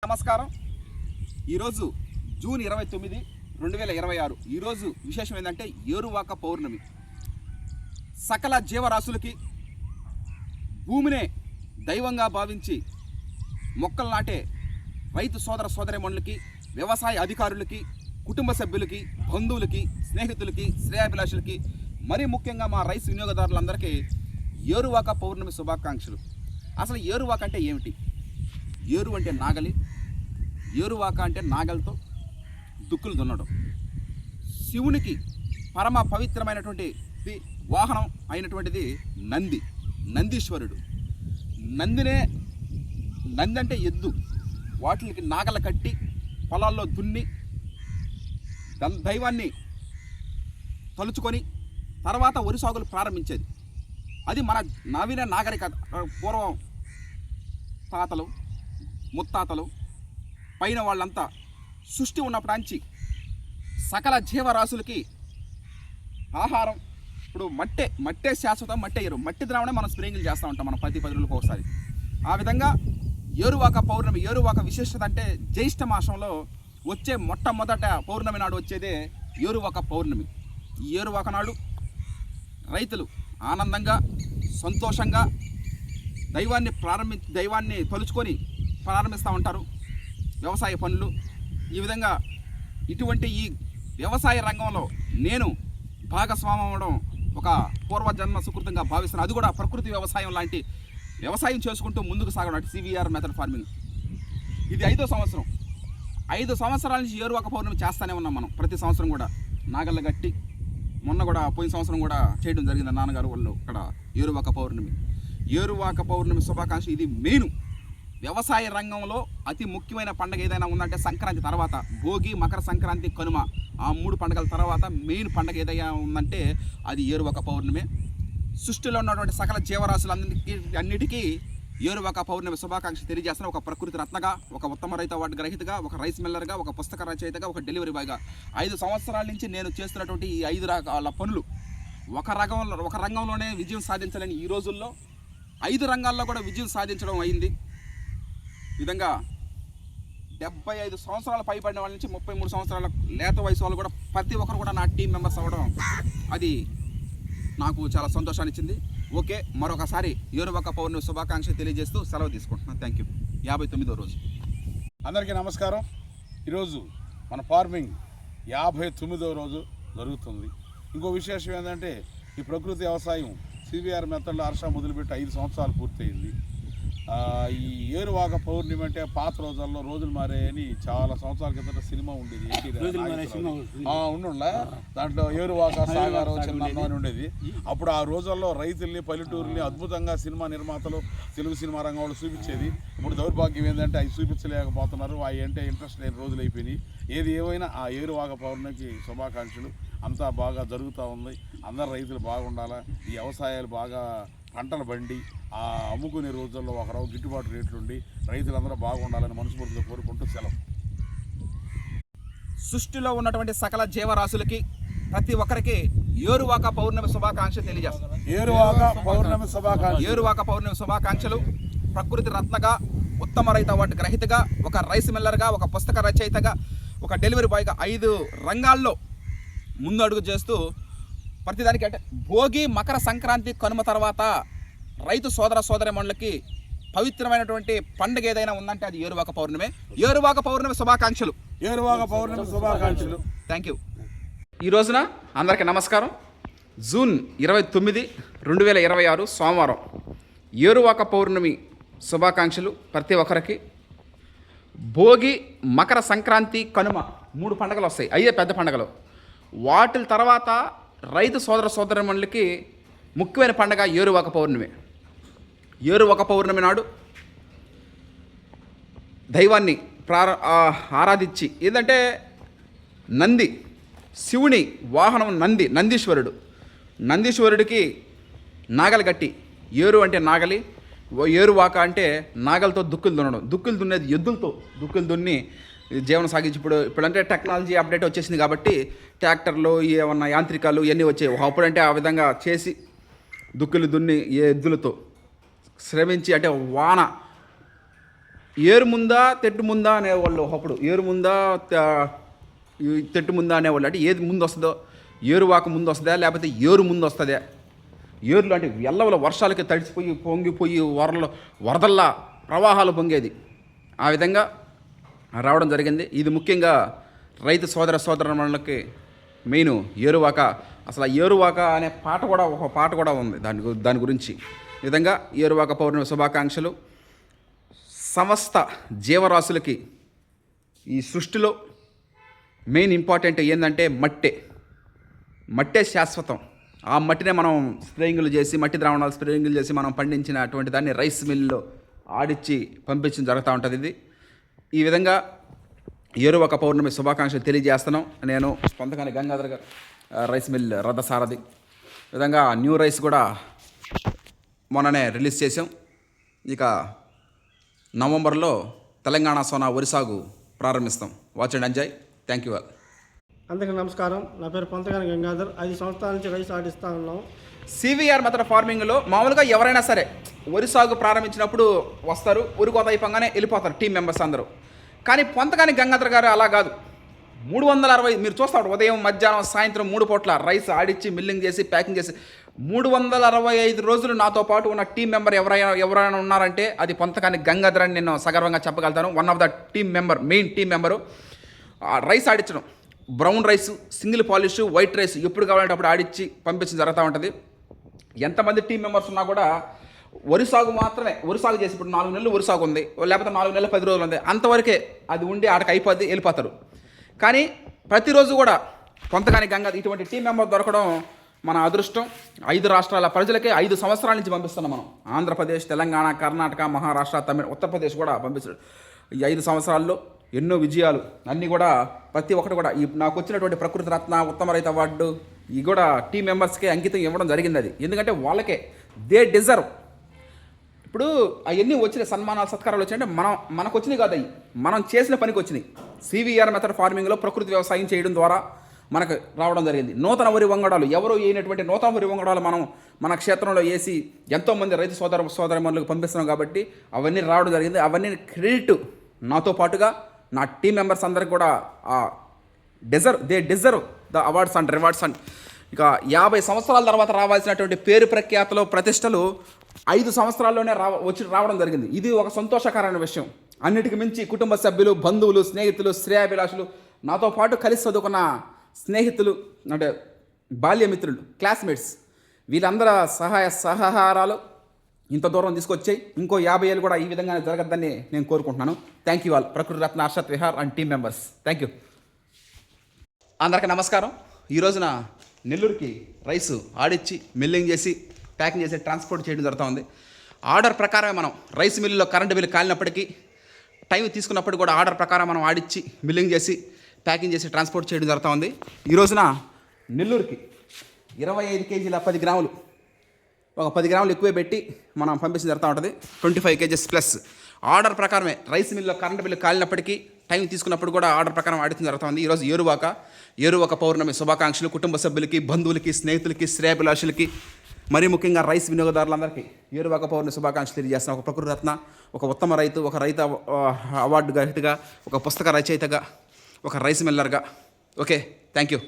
నమస్కారం. ఈరోజు జూన్ 29, 2026. ఈరోజు విశేషం ఏంటంటే ఏరువాక పౌర్ణమి. సకల జీవరాశులకి భూమినే దైవంగా భావించి మొక్కలు నాటే రైతు సోదర సోదరీమణులకి, వ్యవసాయ అధికారులకి, కుటుంబ సభ్యులకి, బంధువులకి, స్నేహితులకి, శ్రేయాభిలాషులకి, మరీ ముఖ్యంగా మా రైస్ వినియోగదారులందరికీ ఏరువాక పౌర్ణమి శుభాకాంక్షలు. అసలు ఏరువాక అంటే ఏమిటి? ఏరు అంటే నాగలి, ఏరువాక అంటే నాగలితో దుక్కులు దున్నడం. శివునికి పరమ పవిత్రమైనటువంటి వాహనం అయినటువంటిది నందీశ్వరుడు. నంది అంటే ఎద్దు. వాటికి నాగల కట్టి పొలాల్లో దున్ని దైవాన్ని తలుచుకొని తర్వాత వరి సాగులు ప్రారంభించేది. అది మన నవీన నాగరికత. పూర్వం తాతలు ముత్తాతలు పైన వాళ్ళంతా సృష్టి ఉన్నప్పటించి సకల జీవరాశులకి ఆహారం. ఇప్పుడు మట్టే శాశ్వతం, మట్టే ఎరువు. మట్టి ద్రావణం మనం స్ప్రేయింగ్లు చేస్తూ ఉంటాం మనం ప్రతి 10 రోజులకు ఒకసారి. ఆ విధంగా ఏరువాక పౌర్ణమి. ఏరువాక విశేషత అంటే జ్యేష్ఠ మాసంలో వచ్చే మొట్టమొదట పౌర్ణమి నాడు వచ్చేదే ఏరువాక పౌర్ణమి. ఈ ఏరువాక నాడు రైతులు ఆనందంగా సంతోషంగా దైవాన్ని తలుచుకొని ప్రారంభిస్తూ ఉంటారు వ్యవసాయ పనులు. ఈ విధంగా ఇటువంటి ఈ వ్యవసాయ రంగంలో నేను భాగస్వామ్యం అవ్వడం ఒక పూర్వజన్మ సుకృతంగా భావిస్తున్నాను. అది కూడా ప్రకృతి వ్యవసాయం లాంటి వ్యవసాయం చేసుకుంటూ ముందుకు సాగడం, సివిఆర్ మెథడ్ ఫార్మింగ్. ఇది 5వ సంవత్సరం. 5 సంవత్సరాల నుంచి ఏరువాక పౌర్ణమి చేస్తూనే ఉన్నాం మనం. ప్రతి సంవత్సరం కూడా నాగళ్ళ గట్టి, మొన్న కూడా పోయిన సంవత్సరం కూడా చేయడం జరిగింది నాన్నగారు వాళ్ళు ఇక్కడ ఏరువాక పౌర్ణమి శుభాకాంక్ష. ఇది మెయిన్ వ్యవసాయ రంగంలో అతి ముఖ్యమైన పండుగ ఏదైనా ఉందంటే సంక్రాంతి తర్వాత భోగి, మకర సంక్రాంతి, కనుమ, ఆ 3 పండుగల తర్వాత మెయిన్ పండుగ ఏదైనా ఉందంటే అది ఏరువాక పౌర్ణమి. సృష్టిలో ఉన్నటువంటి సకల జీవరాశులన్నిటికీ ఏరువాక పౌర్ణమి శుభాకాంక్ష తెలియజేస్తున్న ఒక ప్రకృతి రత్నగా, ఒక ఉత్తమ రైతు అవార్డు గ్రహీతగా, ఒక రైస్ మిల్లర్గా, ఒక పుస్తక రచయితగా, ఒక డెలివరీ బాయ్గా 5 సంవత్సరాల నుంచి నేను చేస్తున్నటువంటి ఈ 5 రకాల పనులు ఒక రంగంలోనే విజయం సాధించాలని ఈ రోజుల్లో 5 రంగాల్లో కూడా విజయం సాధించడం అయింది. ఈ విధంగా 75 సంవత్సరాల పైబడిన వాళ్ళ నుంచి 33 సంవత్సరాల లేత వయసు వాళ్ళు కూడా ప్రతి ఒక్కరు కూడా నా టీం మెంబర్స్ అవ్వడం అది నాకు చాలా సంతోషాన్ని ఇచ్చింది. ఓకే, మరొకసారి ఏరువాక పౌర్ణమి శుభాకాంక్ష తెలియజేస్తూ సెలవు తీసుకుంటున్నాను. Thank you. 59వ రోజు. అందరికీ నమస్కారం. ఈరోజు మన ఫార్మింగ్ 59వ రోజు జరుగుతుంది. ఇంకో విశేషం ఏంటంటే ఈ ప్రకృతి వ్యవసాయం సివిఆర్ మెథడ్లో మొదలుపెట్టి 5 సంవత్సరాలు పూర్తయింది. ఈ ఏరువాక పౌర్ణమి అంటే పాత రోజుల్లో రోజులు మారాయని చాలా సంవత్సరాల కిందట సినిమా ఉండేది. ఉండుండా దాంట్లో ఏరువాక సాగారు చిన్న అని ఉండేది. అప్పుడు ఆ రోజుల్లో రైతుల్ని, పల్లెటూరుని అద్భుతంగా సినిమా నిర్మాతలు, తెలుగు సినిమా రంగం వాళ్ళు చూపించేది. ఇప్పుడు దౌర్భాగ్యం ఏంటంటే అవి చూపించలేకపోతున్నారు. అవి అంటే ఇంట్రెస్ట్ లేని రోజులు అయిపోయినాయి. ఏది ఏమైనా ఆ ఏరువాక పౌర్ణమికి శుభాకాంక్షలు. అంతా బాగా జరుగుతూ ఉంది. అందరు రైతులు బాగుండాలా, ఈ వ్యవసాయాలు బాగా పంటలు బండి ఆ అమ్ముకునే రోజుల్లో ఒకరో గిట్టుబాటు రేట్లుండి రైతులందరూ బాగుండాలని మనస్ఫూర్తిగా కోరుకుంటూ సెలవు. సృష్టిలో ఉన్నటువంటి సకల జీవరాశులకి ప్రతి ఒక్కరికి ఏరువాక పౌర్ణమి శుభాకాంక్ష తెలియజేస్తాను. ఏరువాక పౌర్ణమి శుభాకాంక్షలు. ప్రకృతి రత్నగా, ఉత్తమ రైతు అవార్డు గ్రహీతగా, ఒక రైస్ మిల్లర్గా, ఒక పుస్తక రచయితగా, ఒక డెలివరీ బాయ్గా 5 రంగాల్లో ముందు అడుగు చేస్తూ ప్రతిదానికి అంటే భోగి, మకర సంక్రాంతి, కనుమ తర్వాత రైతు సోదర సోదరీమణులకి పవిత్రమైనటువంటి పండుగ ఏదైనా ఉందంటే అది ఏరువాక పౌర్ణమి. ఏరువాక పౌర్ణమి శుభాకాంక్షలు. Thank you. ఈ రోజున అందరికీ నమస్కారం. జూన్ 29, 2026 సోమవారం. ఏరువాక పౌర్ణమి శుభాకాంక్షలు ప్రతి ఒక్కరికి. భోగి, మకర సంక్రాంతి, కనుమ 3 పండుగలు వస్తాయి. అయ్యే పెద్ద పండుగలు. వాటి తర్వాత రైతు సోదర సోదరీమణులకి ముఖ్యమైన పండుగ ఏరువాక పౌర్ణమి. ఏరువాక పౌర్ణమి నాడు దైవాన్ని ఆరాధించి ఏంటంటే శివుని వాహనం నందీశ్వరుడికి నాగలి కట్టి, ఏరు అంటే నాగలి, ఏరువాక అంటే నాగలతో దుక్కులు దున్నడం. దుక్కులు దున్నేది ఎద్దులతో దుక్కులు దున్ని జీవనం సాగించి ఇప్పుడంటే టెక్నాలజీ అప్డేట్ వచ్చేసింది కాబట్టి ట్రాక్టర్లు, ఏమన్నా యాంత్రికాలు ఇవన్నీ వచ్చాయి. అప్పుడంటే ఆ విధంగా చేసి దుక్కులు దున్ని ఎద్దులతో శ్రమించి అంటే వాన ఏరు ముందా తెట్టు ముందా అనేవాళ్ళు ఒకప్పుడు. ఏరు ముందా తెట్టు ముందా అనేవాళ్ళు. అంటే ఏది ముందు వస్తుందో, ఏరువాక ముందు వస్తుందా లేకపోతే ఏరు ముందు వస్తుందా. ఏరులు అంటే ఎల్లవల వర్షాలకి తడిసిపోయి పొంగిపోయి వరదల్లా ప్రవాహాలు పొంగేది. ఆ విధంగా రావడం జరిగింది. ఇది ముఖ్యంగా రైతు సోదరులకి మెయిన్ ఏరువాక. అసలు ఆ ఏరువాక అనే ఒక పాట కూడా ఉంది దాని గురించి. ఈ విధంగా ఏరువాక పౌర్ణమి శుభాకాంక్షలు. సమస్త జీవరాశులకి ఈ సృష్టిలో మెయిన్ ఇంపార్టెంట్ ఏంటంటే మట్టే శాశ్వతం. ఆ మట్టినే మనం స్ప్రేయింగులు చేసి, మట్టి ద్రావణాలు స్ప్రేయింగులు చేసి మనం పండించిన అటువంటి దాన్ని రైస్ మిల్లో ఆడిచ్చి పంపించడం జరుగుతూ ఉంటుంది. ఇది ఈ విధంగా ఏరువాక పౌర్ణమి శుభాకాంక్షలు తెలియజేస్తున్నాం. నేను పొంతకాని గంగాధర్ గారు, రైస్ మిల్ రథసారథి. విధంగా న్యూ రైస్ కూడా మొన్ననే రిలీజ్ చేసాం. ఇక నవంబర్లో తెలంగాణ సోనా వరి సాగు ప్రారంభిస్తాం. Watch and enjoy. Thank you all. అందరికీ నమస్కారం. నా పేరు పొంతగాని గంగాధర్. 5 సంవత్సరాల నుంచి రైస్ ఆడిస్తూ ఉన్నాం. సివిఆర్ మెథడ్ ఫార్మింగ్లో మామూలుగా ఎవరైనా సరే వరి సాగు ప్రారంభించినప్పుడు వస్తారు, వరి కోత అయిపోగానే వెళ్ళిపోతారు టీం మెంబర్స్ అందరూ. కానీ పొంతగాని గంగాధర్ గారు అలా కాదు. 360 మీరు చూస్తాడు ఉదయం మధ్యాహ్నం సాయంత్రం 3 పూట్ల రైస్ ఆడిచ్చి మిల్లింగ్ చేసి ప్యాకింగ్ చేసి 365 రోజులు నాతో పాటు ఉన్న టీం మెంబర్ ఎవరైనా ఉన్నారంటే అది పొంతకాని గంగాధర్ అని నేను సగర్వంగా చెప్పగలుగుతాను. One of the team member, main team member. Rice ఆడించడం, brown rice, single polish, white rice ఎప్పుడు కావాలంటే అప్పుడు ఆడిచ్చి పంపించడం జరుగుతూ ఉంటుంది. ఎంతమంది టీం మెంబర్స్ ఉన్నా కూడా వరి సాగు మాత్రమే, వరి సాగు చేసి ఇప్పుడు 4 నెలలు వరి సాగు ఉంది, లేకపోతే 4 నెలలు 10 రోజులు ఉంది, అంతవరకే అది ఉండి ఆడకి అయిపోద్ది, వెళ్ళిపోతారు. కానీ ప్రతిరోజు కూడా పొంతకాని గంగాధర్ ఇటువంటి టీం మెంబర్ దొరకడం మన అదృష్టం. 5 రాష్ట్రాల ప్రజలకే 5 సంవత్సరాల నుంచి పంపిస్తున్నాం మనం. ఆంధ్రప్రదేశ్, తెలంగాణ, కర్ణాటక, మహారాష్ట్ర, ఉత్తరప్రదేశ్ కూడా పంపిస్తాడు. ఈ 5 సంవత్సరాల్లో ఎన్నో విజయాలు అన్నీ కూడా ప్రతి ఒక్కటి కూడా నాకు వచ్చినటువంటి ప్రకృతి రత్న, ఉత్తమ రైతు అవార్డు ఇవి కూడా టీం మెంబర్స్కే అంకితం ఇవ్వడం జరిగింది. అది ఎందుకంటే వాళ్ళకే దే డిజర్వ్. ఇప్పుడు అవన్నీ వచ్చిన సన్మానాలు సత్కారాలు వచ్చినాయంటే మనకు వచ్చినాయి కాదు, అవి మనం చేసిన పనికి వచ్చినాయి. సివిఆర్ మెథడ్ ఫార్మింగ్లో ప్రకృతి వ్యవసాయం చేయడం ద్వారా మనకు రావడం జరిగింది. నూతన వరి వంగడాలు ఎవరో అయినటువంటి నూతన వరి వంగడాలు మనం మన క్షేత్రంలో వేసి ఎంతోమంది రైతు సోదరమణులకు పంపిస్తున్నాం కాబట్టి అవన్నీ రావడం జరిగింది. అవన్నీ క్రెడిట్ నాతో పాటుగా నా టీం మెంబర్స్ అందరికి కూడా they deserve the awards and rewards. And ఇక 50 సంవత్సరాల తర్వాత రావాల్సినటువంటి పేరు ప్రఖ్యాతలు ప్రతిష్టలు 5 సంవత్సరాల్లోనే రావడం జరిగింది. ఇది ఒక సంతోషకరమైన విషయం. అన్నిటికి మించి కుటుంబ సభ్యులు, బంధువులు, స్నేహితులు, శ్రేయాభిలాషులు, నాతో పాటు కలిసి చదువుకున్న స్నేహితులు అంటే బాల్యమిత్రులు, క్లాస్మేట్స్, వీళ్ళందరూ సహాయ సహకారాలు ఇంత దూరం తీసుకొచ్చాయి. ఇంకో 50 ఏళ్ళు కూడా ఈ విధంగా జరగద్దని నేను కోరుకుంటున్నాను. Thank you all. Prakruti Ratna, Harshat Vihar and team members, thank you. అందరికీ నమస్కారం. ఈ రోజున నెల్లూరుకి రైసు ఆడిచ్చి మిల్లింగ్ చేసి ప్యాకింగ్ చేసి ట్రాన్స్పోర్ట్ చేయడం జరుగుతూ ఉంది. ఆర్డర్ ప్రకారమే మనం రైస్ మిల్లులో కరెంటు బిల్లు కాలినప్పటికీ టైం తీసుకున్నప్పుడు కూడా ఆర్డర్ ప్రకారం మనం ఆడిచ్చి మిల్లింగ్ చేసి ప్యాకింగ్ చేసి ట్రాన్స్పోర్ట్ చేయడం జరుగుతూ ఉంది. ఈ రోజున నెల్లూరుకి 25 కేజీల 10 గ్రాములు, ఒక 10 గ్రాములు ఎక్కువే పెట్టి మనం పంపించడం జరుగుతూ ఉంటుంది. 25 కేజెస్ ప్లస్ ఆర్డర్ ప్రకారమే రైస్ మిల్లో కరెంటు బిల్లు కాలినప్పటికీ టైం తీసుకున్నప్పుడు కూడా ఆర్డర్ ప్రకారం ఆడితం జరుగుతుంది. ఈరోజు ఏరువాక పౌర్ణమి శుభాకాంక్షలు కుటుంబ సభ్యులకి, బంధువులకి, స్నేహితులకి, శ్రేయాభిలాషులకి, మరీ ముఖ్యంగా రైస్ వినియోగదారులందరికీ ఏరువాక పౌర్ణమి శుభాకాంక్షలు తెలియజేస్తున్నాం. ఒక ప్రకృతి రత్న, ఒక ఉత్తమ రైతు, ఒక రైతు అవార్డు గ్రహీతగా, ఒక పుస్తక రచయితగా, ఒక రైస్ మిల్లర్గా. Okay, thank you.